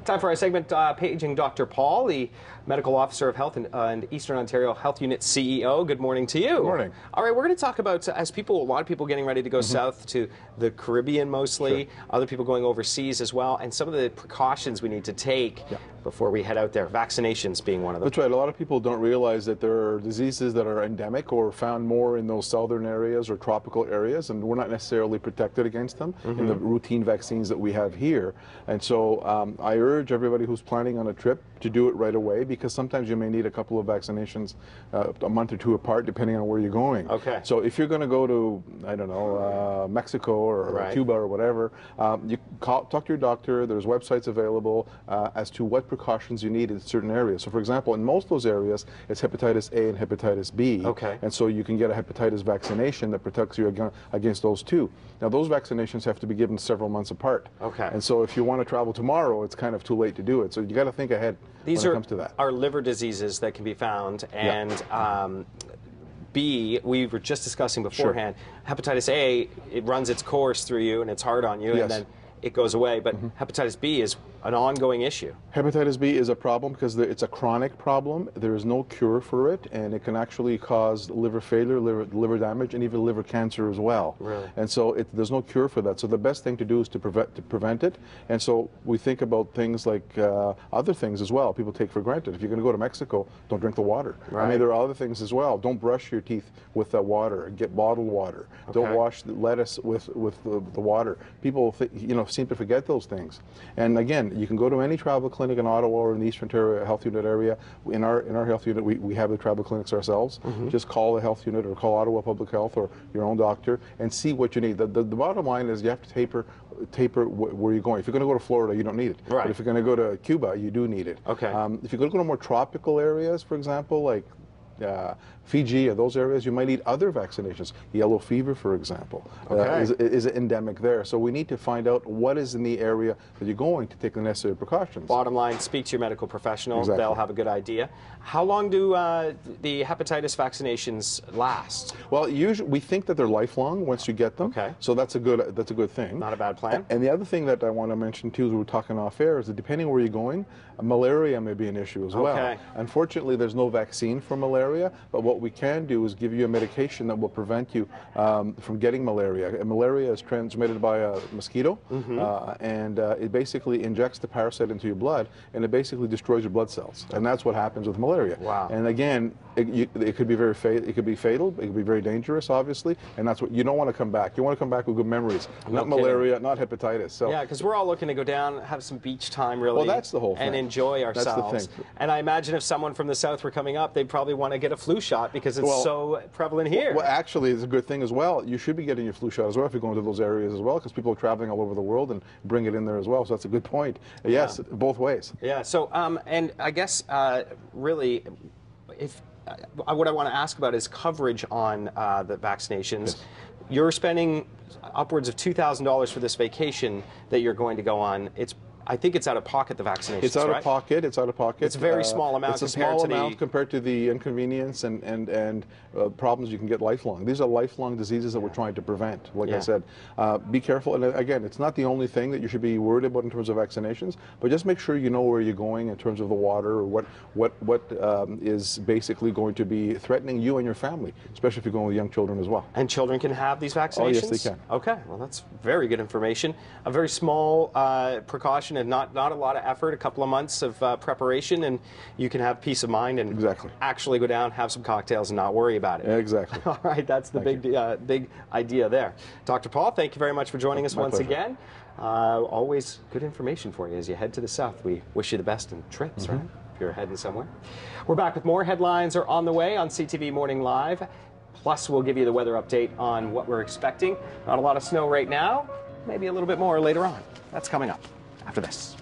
Time for our segment, paging Dr. Paul, the Medical Officer of Health and Eastern Ontario Health Unit CEO. Good morning to you. Good morning. All right, we're going to talk about, a lot of people getting ready to go south to the Caribbean mostly, other people going overseas as well, and some of the precautions we need to take before we head out there, vaccinations being one of them. That's right. A lot of people don't realize that there are diseases that are endemic or found more in those southern areas or tropical areas, and we're not necessarily protected against them in the routine vaccines that we have here. And so I urge everybody who's planning on a trip to do it right away, because sometimes you may need a couple of vaccinations a month or two apart, depending on where you're going. Okay. So if you're going to go to, I don't know, Mexico or Cuba or whatever, you talk to your doctor. There's websites available as to what precautions you need in certain areas. So for example, in most of those areas, it's hepatitis A and hepatitis B. Okay. And so you can get a hepatitis vaccination that protects you against those two. Now those vaccinations have to be given several months apart. Okay. And so if you want to travel tomorrow, it's kind of too late to do it. So you got to think ahead when it comes to that. These are liver diseases that can be found, and B, we were just discussing beforehand, hepatitis A, it runs its course through you and it's hard on you, and then it goes away, but hepatitis B is an ongoing issue. Hepatitis B is a problem because it's a chronic problem. There is no cure for it, and it can actually cause liver failure, liver damage, and even liver cancer as well. Really? And so there's no cure for that. So the best thing to do is to prevent it. And so we think about things like other things as well. People take for granted. If you're going to go to Mexico, don't drink the water. Right. I mean, there are other things as well. Don't brush your teeth with the water. Get bottled water. Okay. Don't wash the lettuce with the water. People seem to forget those things. And again, you can go to any travel clinic in Ottawa or in the Eastern Ontario Health Unit area. In our health unit, we have the travel clinics ourselves. Just call the health unit or call Ottawa Public Health or your own doctor and see what you need. The bottom line is you have to taper where you're going. If you're going to go to Florida, you don't need it. Right. But if you're going to go to Cuba, you do need it. Okay. If you're going to go to more tropical areas, for example, like Fiji or those areas, you might need other vaccinations. Yellow fever, for example, is endemic there. So we need to find out what is in the area that you're going to take the necessary precautions. Bottom line, speak to your medical professional. Exactly. They'll have a good idea. How long do the hepatitis vaccinations last? Well, usually we think that they're lifelong once you get them. Okay. So that's a good thing. Not a bad plan. And the other thing that I want to mention too, as we're talking off air, is that depending where you're going, malaria may be an issue as well. Okay. Unfortunately, there's no vaccine for malaria, but what we can do is give you a medication that will prevent you from getting malaria. And malaria is transmitted by a mosquito, and it basically injects the parasite into your blood, and it basically destroys your blood cells. And that's what happens with malaria. Wow. And again, it could be it could be fatal. It could be very dangerous, obviously, and that's what you don't want to come back. You want to come back with good memories, not malaria, not hepatitis. So yeah, because we're all looking to go down, have some beach time, really. Well, that's the whole thing. And enjoy ourselves. That's the thing. And I imagine if someone from the south were coming up, they'd probably want to get a flu shot because it's so prevalent here. Well, actually, it's a good thing as well. You should be getting your flu shot as well if you're going to those areas as well, because people are traveling all over the world and bring it in there as well. So that's a good point. Yes, both ways. Yeah. So, and I guess really, what I want to ask about is coverage on the vaccinations. Yes. You're spending upwards of $2,000 for this vacation that you're going to go on. I think it's out of pocket, the vaccinations, It's out of pocket. It's out of pocket. It's a very small amount. It's a small amount compared to the inconvenience and problems you can get lifelong. These are lifelong diseases that we're trying to prevent. Like I said, be careful. And again, it's not the only thing that you should be worried about in terms of vaccinations, but just make sure you know where you're going in terms of the water or what is basically going to be threatening you and your family, especially if you're going with young children as well. And children can have these vaccinations? Oh, yes, they can. Okay, well, that's very good information. A very small precaution and not a lot of effort, a couple of months of preparation, and you can have peace of mind and actually go down, have some cocktails, and not worry about it. Yeah, exactly. All right, that's the big idea there. Dr. Paul, thank you very much for joining us once again. Always good information for you as you head to the south. We wish you the best in trips, right? If you're heading somewhere. We're back with more. Headlines are on the way on CTV Morning Live. Plus, we'll give you the weather update on what we're expecting. Not a lot of snow right now, maybe a little bit more later on. That's coming up after this.